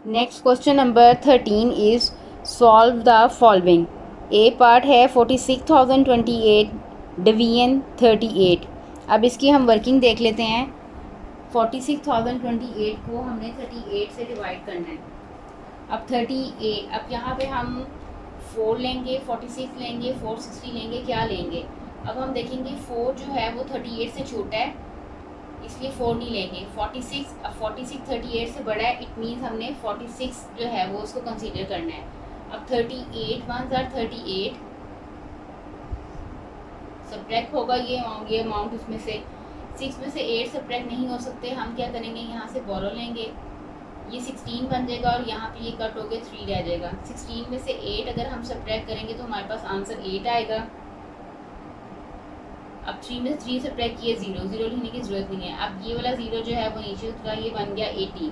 Next question number 13 is solve the following. A part है 46,028 division 38। अब इसकी हम वर्किंग देख लेते हैं। 46,028 को हमने 38 से डिवाइड करना है। अब 38, अब यहाँ पे हम 4 लेंगे, 46 लेंगे, 460 लेंगे, क्या लेंगे। अब हम देखेंगे 4 जो है वो 38 से छोटा है, इसलिए 4 नहीं लेंगे। 46, अब 46 38 से बड़ा है, इट मीन्स हमने 46 जो है वो उसको कंसीडर करना है। अब 38 1 जार 38 सब्ट्रैक्ट होगा ये अमाउंट उसमें से। 6 में से 8 सब्ट्रैक्ट नहीं हो सकते, हम क्या करेंगे, यहाँ से बोरो लेंगे, ये 16 बन जाएगा और यहाँ पे ये कट होके 3 रह जाएगा। 16 में से 8 अगर हम सब्ट्रैक्ट करेंगे तो हमारे पास आंसर 8 आएगा। अब 3 में से 3 सब्ट्रैक्ट किए 0 लिखने की जरूरत नहीं है। अब ये वाला 0 जो है वो नीचे उतरा, ये बन गया 80।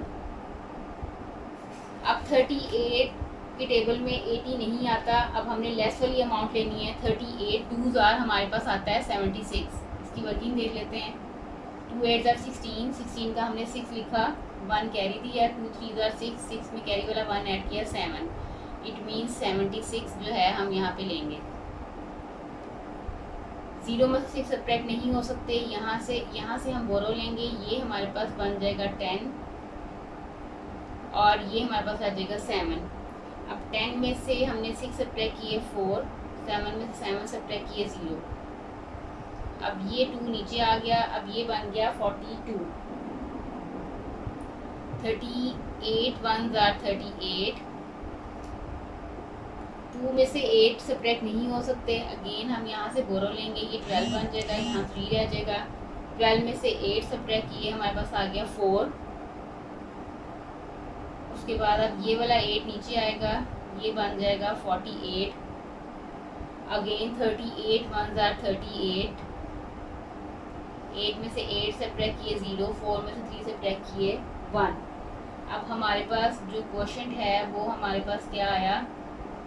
अब 38 के टेबल में 80 नहीं आता, अब हमने लेस वाली अमाउंट लेनी है। 38 2 जार हमारे पास आता है 76। इसकी वर्किंग देख लेते हैं। 2 8 जार 16, 16 का हमने 6 लिखा, 1 कैरी दिया। 2 3 जार 6, 6 में कैरी वाला 1 ऐड किया 7। इट मीन्स 76 जो है हम यहाँ पे लेंगे। 0 में से 6 सब्ट्रैक्ट नहीं हो सकते, यहाँ से हम बोरो लेंगे, ये हमारे पास बन जाएगा 10 और ये हमारे पास आ जाएगा 7। अब 10 में से हमने 6 सब्ट्रैक्ट किए 4, 7 में से 7 सब्ट्रैक्ट किए 0। अब ये 2 नीचे आ गया, अब ये बन गया 42। 38 1 जार 38, 2 में से 8 सब्ट्रैक्ट नहीं हो सकते, अगेन हम यहाँ से बोरो लेंगे, ये 12 बन जाएगा, यहाँ 3 रह जाएगा। 12 में से 8 सब्ट्रैक्ट किए, हमारे पास आ गया 4। उसके बाद अब ये वाला 8 नीचे आएगा, ये बन जाएगा 48। अगेन 38 1 जार 38, 8 में से 8 सब्ट्रैक्ट किए 0, 4 में से 3 सब्ट्रैक्ट किए 1। अब हमारे पास जो क्वोशंट है वो हमारे पास क्या आया,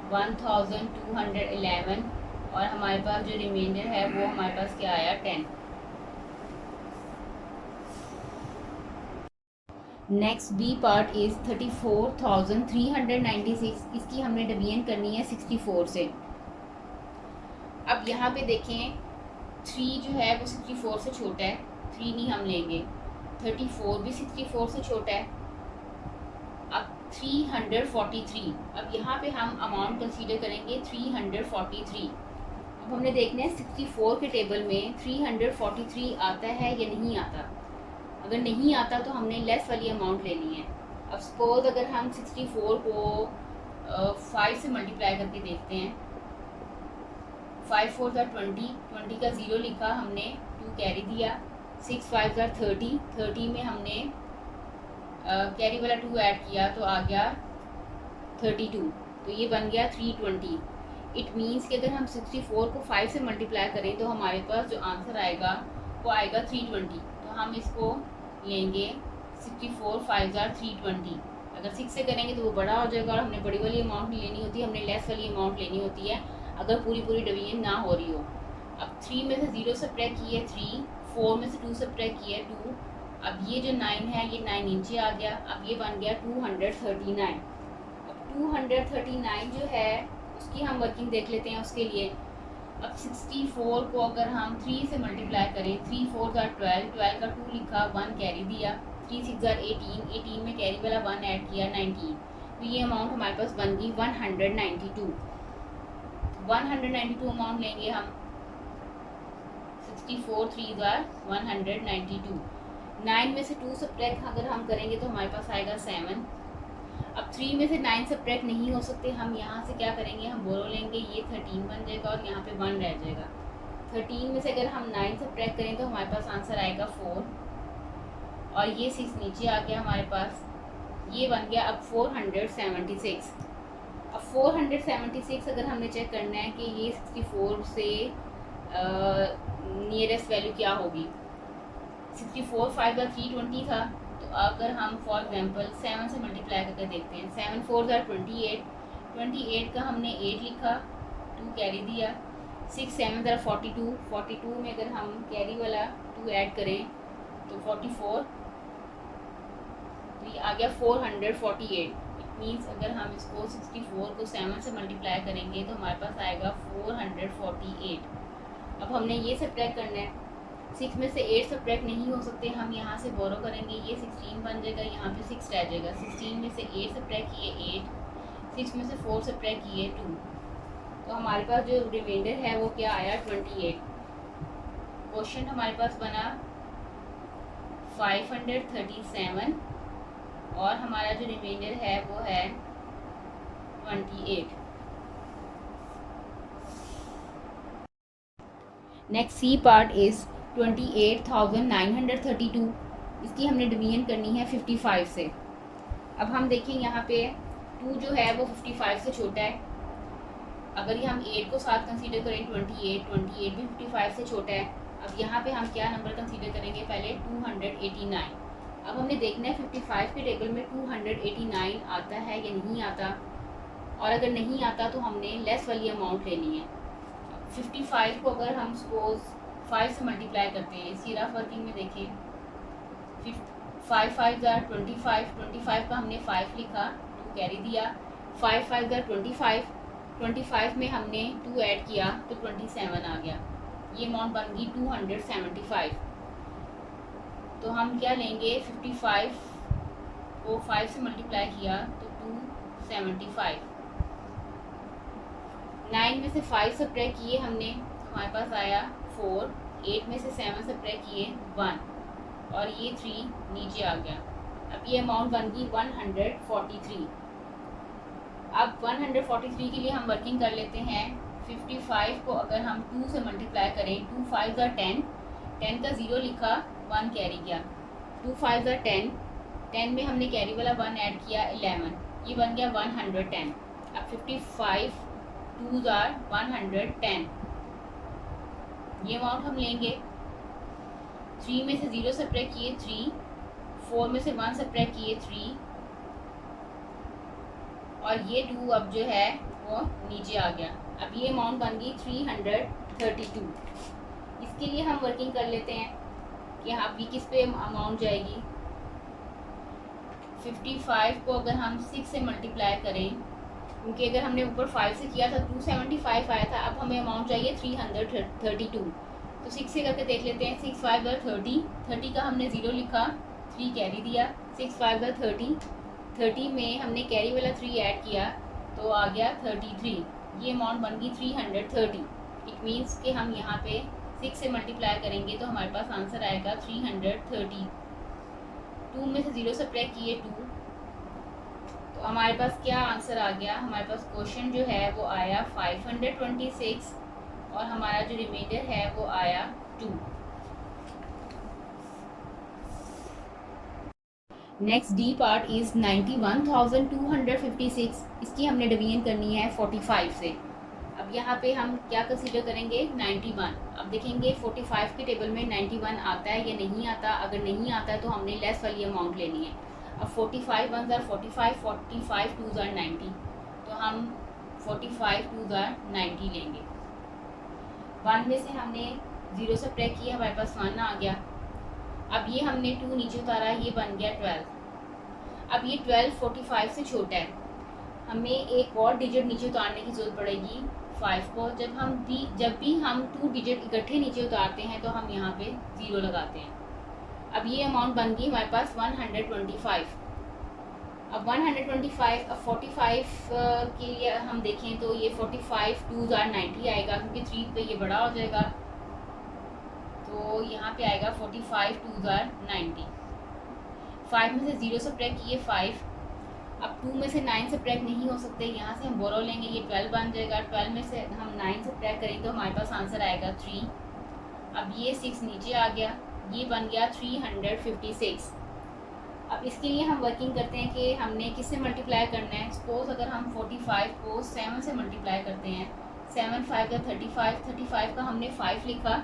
1211, और हमारे पास जो रिमाइंडर है वो हमारे पास क्या आया, 10। Next B part is 34,396। इसकी हमने डिवीजन करनी है 64 से। अब यहाँ पे देखें 3 जो है वो 64 से छोटा है, 3 नहीं हम लेंगे। 34 भी 64 से छोटा है। अब 343, अब यहाँ पे हम अमाउंट कंसीडर करेंगे 343। अब हमने देखना है 64 के टेबल में 343 आता है या नहीं आता। अगर नहीं आता तो हमने लेस वाली अमाउंट लेनी है। अब सपोज अगर हम 64 को 5 से मल्टीप्लाई करके देखते हैं, 5 4 जार 20, 20 का 0 लिखा हमने, 2 कैरी दिया। 6 5 जार 30, 30 में हमने कैरी वाला 2 ऐड किया तो आ गया 32, तो ये बन गया 320। इट मीन्स कि अगर हम 64 को 5 से मल्टीप्लाई करें तो हमारे पास जो आंसर आएगा वो आएगा 320। तो हम इसको लेंगे 64 5 जार 320। अगर 6 से करेंगे तो वो बड़ा हो जाएगा और हमने बड़ी वाली अमाउंट नहीं लेनी होती, हमने लेस वाली अमाउंट लेनी होती है अगर पूरी डिवीजन ना हो रही हो। अब 3 में से 0 सब्ट्रैक्ट किए 3, 4 में से 2 सब्ट्रैक्ट किए 2। अब ये जो 9 है ये 9 नीचे आ गया, अब ये बन गया 239। अब 239 जो है उसकी हम वर्किंग देख लेते हैं उसके लिए। अब 64 को अगर हम 3 से मल्टीप्लाई करें, 3 4 जार 12, 12 का 2 लिखा, 1 कैरी दिया। 3 6 जार 18, 18 में कैरी वाला 1 ऐड किया 19। तो ये अमाउंट हमारे पास बन गई 192। 192 अमाउंट लेंगे हम। 64 3 जार 192। 9 में से 2 सब्ट्रैक्ट अगर हम करेंगे तो हमारे पास आएगा 7। अब 3 में से 9 सब्ट्रैक्ट नहीं हो सकते, हम यहाँ से क्या करेंगे, हम बोरो लेंगे, ये 13 बन जाएगा और यहाँ पे 1 रह जाएगा। 13 में से अगर हम 9 सब्ट्रैक्ट करें तो हमारे पास आंसर आएगा 4 और ये 6 नीचे आ गया हमारे पास, ये बन गया अब 476। अब 476 अगर हमने चेक करना है कि ये 64 से नियरेस्ट वैल्यू क्या होगी। 64 5 जार 320 था, तो अगर हम फॉर एग्जांपल 7 से मल्टीप्लाई करके देखते हैं, 7 4 जार 28, 28 का हमने 8 लिखा, 2 कैरी दिया। 6 7 ज़रा 42, 42 में अगर हम कैरी वाला 2 ऐड करें तो 44, तो ये आ गया 448। मीन्स अगर हम इसको 64 को 7 से मल्टीप्लाई करेंगे तो हमारे पास आएगा 448। अब हमने ये सब्ट्रैक्ट करना है, 6 में से 8 सब्ट्रैक्ट नहीं हो सकते, हम यहाँ से बोरो करेंगे, ये 16 बन जाएगा, यहाँ पे 6 रह जाएगा। 16 में से 8 सब्ट्रैक्ट किए 8, 6 में से 4 सब्ट्रैक्ट किए 2, तो हमारे पास जो रिमाइंडर है वो क्या आया 28। क्वेश्चन हमारे पास बना 537 और हमारा जो रिमाइंडर है वो है 28। Next C part is 28,932। इसकी हमने डिवीजन करनी है 55 से। अब हम देखें यहाँ पे 2 जो है वो 55 से छोटा है। अगर ये हम 8 को साथ कंसीडर करें 28 भी 55 से छोटा है। अब यहाँ पे हम क्या नंबर कंसीडर करेंगे, पहले 289। अब हमने देखना है 55 के टेबल में 289 आता है या नहीं आता, और अगर नहीं आता तो हमने लेस वाली अमाउंट लेनी है। 55 को अगर हम सपोज 5 से मल्टीप्लाई करते हैं, इसकी रफ वर्किंग में देखें, 5 5 ज़ार 25, 25 का हमने 5 लिखा, 2 कैरी दिया, 5 5 ज़ार 25, 25 में हमने 2 ऐड किया तो 27 आ गया। ये अमाउंट बन गई 275। तो हम क्या लेंगे, 55 को 5 से मल्टीप्लाई किया तो 275। 9 में से 5 सब्ट्रैक्ट किए हमने, हमारे पास आया 4, 8 में से 7 सब्ट्रैक्ट किए 1 और ये 3 नीचे आ गया। अब ये अमाउंट बन गई 143। अब 143 के लिए हम वर्किंग कर लेते हैं। 55 को अगर हम 2 से मल्टीप्लाई करें, 2 5 ज़ार 10, 10 का 0 लिखा, 1 कैरी किया, 2 5 ज़ार 10, 10 में हमने कैरी वाला 1 ऐड किया 11, ये बन गया 110। अब 55 2 ज़ार 110, ये अमाउंट हम लेंगे। 3 में से 0 सब्ट्रैक्ट किए 3, 4 में से 1 सब्ट्रैक्ट किए 3 और ये 2 अब जो है वो नीचे आ गया। अब ये अमाउंट बन गई 332। इसके लिए हम वर्किंग कर लेते हैं कि यहाँ भी किस पे अमाउंट जाएगी। 55 को अगर हम 6 से मल्टीप्लाई करें, क्योंकि अगर हमने ऊपर 5 से किया था 275 आया था, अब हमें अमाउंट चाहिए 332। तो 6 से करके देख लेते हैं। 6 5 ज़ार 30, 30 का हमने 0 लिखा, 3 कैरी दिया, 6 5 ज़ार 30, 30 में हमने कैरी वाला 3 ऐड किया तो आ गया 33। ये अमाउंट बन गई 330। इट मीन्स कि हम यहाँ पे 6 से मल्टीप्लाई करेंगे तो हमारे पास आंसर आएगा 330। 2 में से 0 सब्ट्रैक्ट किए 2, तो हमारे पास क्या आंसर आ गया, हमारे पास क्वेश्चन जो है वो आया 526 और हमारा जो रिमाइंडर है वो आया 2। Next D part is 91,256। इसकी हमने डिवीजन करनी है 45 से। अब यहाँ पे हम क्या कंसीडर करेंगे, 91। अब देखेंगे 45 के टेबल में 91 आता है या नहीं आता। अगर नहीं आता है तो हमने लेस वाली अमाउंट लेनी है। अब 45 1 ज़ार 45, 45 2 ज़ार 90, तो हम 45 2 ज़ार 90 लेंगे। 1 में से हमने 0 सब्ट्रैक्ट किया, हमारे पास 1 आ गया। अब ये हमने 2 नीचे उतारा, ये बन गया 12। अब ये 12 45 से छोटा है, हमें एक और डिजिट नीचे उतारने की ज़रूरत पड़ेगी 5 को। जब भी हम 2 डिजिट इकट्ठे नीचे उतारते हैं तो हम यहाँ पे 0 लगाते हैं। अब ये अमाउंट बन गई हमारे पास 125। अब 125, अब 45 के लिए हम देखें तो ये 45 2 ज़ार 90 आएगा, क्योंकि 3 पे ये बड़ा हो जाएगा, तो यहाँ पे आएगा 45 2 ज़ार 90। 5 में से 0 सब्ट्रैक्ट किए 5। अब 2 में से 9 सब्ट्रैक्ट नहीं हो सकते, यहाँ से हम बोरो लेंगे, ये 12 बन जाएगा। 12 में से हम 9 सब्ट्रैक्ट करेंगे तो हमारे पास आंसर आएगा 3। अब ये 6 नीचे आ गया, ये बन गया 356। अब इसके लिए हम वर्किंग करते हैं कि हमने किससे मल्टीप्लाई करना है। सपोज़ अगर हम 45 को 7 से मल्टीप्लाई करते हैं, 7 5 का 35, 35 का हमने 5 लिखा,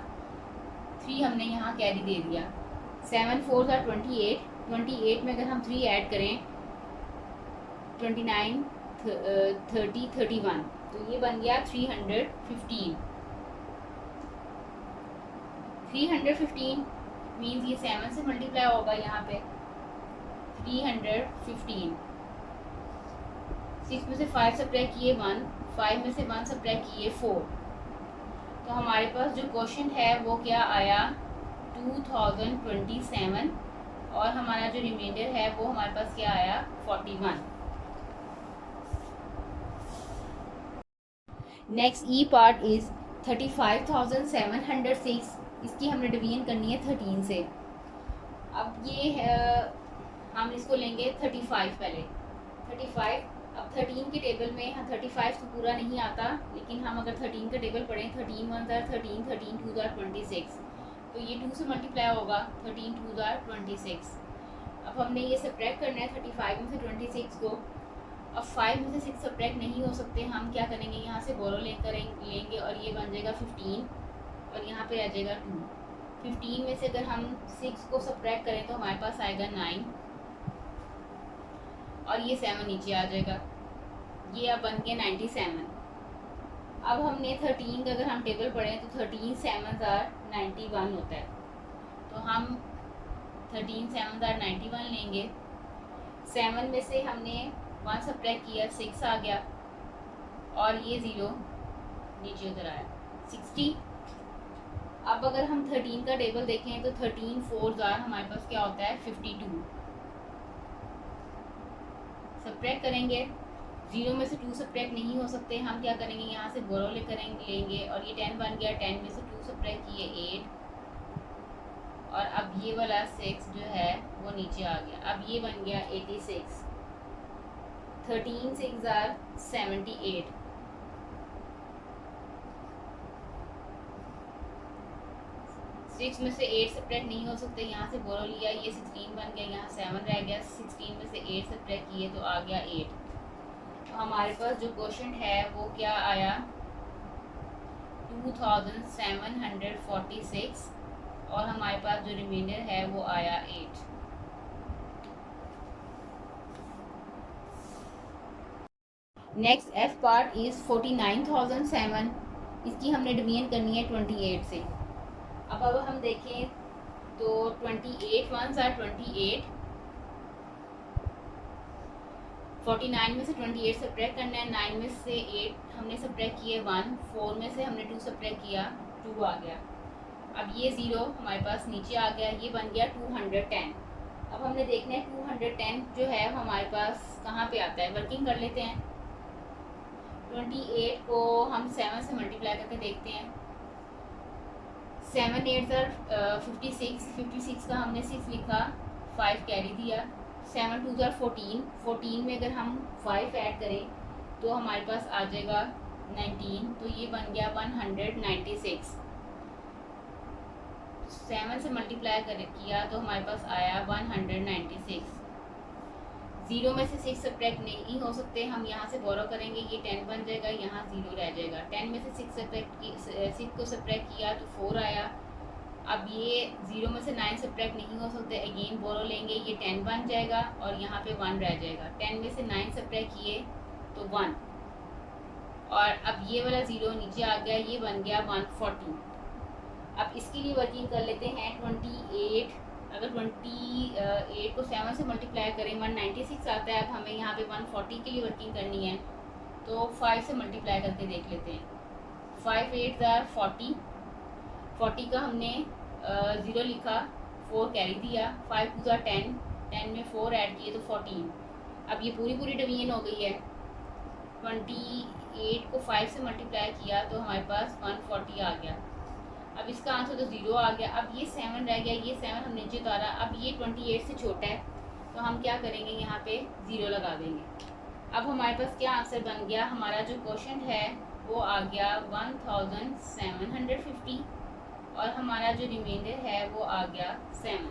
3 हमने यहाँ कैरी दे दिया, 7 4 का 28, 28 में अगर हम 3 ऐड करें 29 30 31, तो ये बन गया 315। 315 मीन्स ये 7 से मल्टीप्लाई होगा यहाँ पे 315। 6 में से 5 सब्ट्रैक्ट किए 1, 5 में से 1 सब्ट्रैक्ट किए 4। तो हमारे पास जो क्वेश्चन है वो क्या आया 2027, और हमारा जो रिमाइंडर है वो हमारे पास क्या आया 41। Next E part is 35,706। इसकी हमने डिवीजन करनी है 13 से। अब ये है, हम इसको लेंगे 35 पहले 35। अब 13 के टेबल में हाँ 35 तो पूरा नहीं आता, लेकिन हम अगर 13 का टेबल पढ़ें 13 1 ज़ार 13, 13 2 ज़ार 26, तो ये 2 से मल्टीप्लाई होगा 13 2 ज़ार 26। अब हमने ये सब्ट्रैक्ट करना है 35 में से 26 को। अब 5 में से 6 सब्ट्रैक्ट नहीं हो सकते, हम क्या करेंगे यहाँ से बोरो लेंगे और ये बन जाएगा 15, और यहाँ पे रह जाएगा 2। 15 में से अगर हम 6 को सब्ट्रैक्ट करें तो हमारे पास आएगा 9, और ये 7 नीचे आ जाएगा। ये अब बन गया 97। अब हमने 13 का अगर हम टेबल पढ़ें तो 13 7 ज़ार 91 होता है, तो हम 13 7 ज़ार 91 लेंगे। 7 में से हमने 1 सब्ट्रैक्ट किया 6 आ गया, और ये 0 नीचे उधर आया 60। अब अगर हम 13 का टेबल देखें तो 13 4 ज़ार हमारे पास क्या होता है 52। सब्ट्रैक्ट करेंगे, 0 में से 2 सब्ट्रैक्ट नहीं हो सकते, हम क्या करेंगे यहाँ से बोरो लेंगे, और ये 10 बन गया। 10 में से 2 सब्ट्रैक्ट किए 8, और अब ये वाला 6 जो है वो नीचे आ गया। अब ये बन गया 86। 13 6 ज़ार 78। 6 में से 8 सब्ट्रैक्ट नहीं हो सकते, यहाँ से बोरो लिया, ये 16 बन गया, यहाँ 7 रह गया। 16 में से 8 सब्ट्रैक्ट किए तो आ गया 8। तो हमारे पास जो क्वेश्चन है वो क्या आया 2746, और हमारे पास जो रिमाइंडर है वो आया 8। Next F part is 49,007। इसकी हमने डिवीजन करनी है 28 से। अब हम देखें तो 28 1 ज़ार 28, 49 में से 28 सब्ट्रैक्ट करना है। 9 में से 8 हमने सब्ट्रैक्ट किए 1, 4 में से हमने 2 सब्ट्रैक्ट किया 2 आ गया। अब ये 0 हमारे पास नीचे आ गया, ये बन गया 210। अब हमने देखना है 210 जो है हमारे पास कहाँ पे आता है, वर्किंग कर लेते हैं। 28 को हम 7 से मल्टीप्लाई करके देखते हैं। 7 8 ज़ार 56, 56 का हमने 6 लिखा, 5 कैरी दिया। 7 2 ज़ार 14, 14 में अगर हम 5 ऐड करें तो हमारे पास आ जाएगा 19, तो ये बन गया 196। 7 से मल्टीप्लाई किया तो हमारे पास आया 196। 0 में से 6 सब्ट्रैक्ट नहीं हो सकते, हम यहाँ से बोरो करेंगे, ये 10 बन जाएगा, यहाँ 0 रह जाएगा। 10 में से 6 को सब्ट्रैक्ट किया तो 4 आया। अब ये 0 में से 9 सब्ट्रैक्ट नहीं हो सकते, अगेन बोरो लेंगे, ये 10 बन जाएगा, और यहाँ पे 1 रह जाएगा। 10 में से 9 सब्ट्रैक्ट किए तो 1, और अब ये वाला 0 नीचे आ गया, ये बन गया 140। अब इसके लिए वर्किंग कर लेते हैं 28। अगर 28 को 7 से मल्टीप्लाई करें 196 आता है। अब हमें यहाँ पे 140 के लिए वर्किंग करनी है, तो 5 से मल्टीप्लाई करके देख लेते हैं। 5 8 ज़ार 40, 40 का हमने 0 लिखा, 4 कैरी दिया। 5 2 ज़ार 10, 10 में 4 ऐड किए तो 14। अब ये पूरी डिवीजन हो गई है। 28 को 5 से मल्टीप्लाई किया तो हमारे पास 140 आ गया। अब इसका आंसर तो 0 आ गया। अब ये 7 रह गया, ये 7 हम नीचे उतारा। अब ये 28 से छोटा है, तो हम क्या करेंगे, यहाँ पे 0 लगा देंगे। अब हमारे पास क्या आंसर बन गया, हमारा जो क्वेश्चन है वो आ गया 1750, और हमारा जो रिमाइंडर है वो आ गया 7।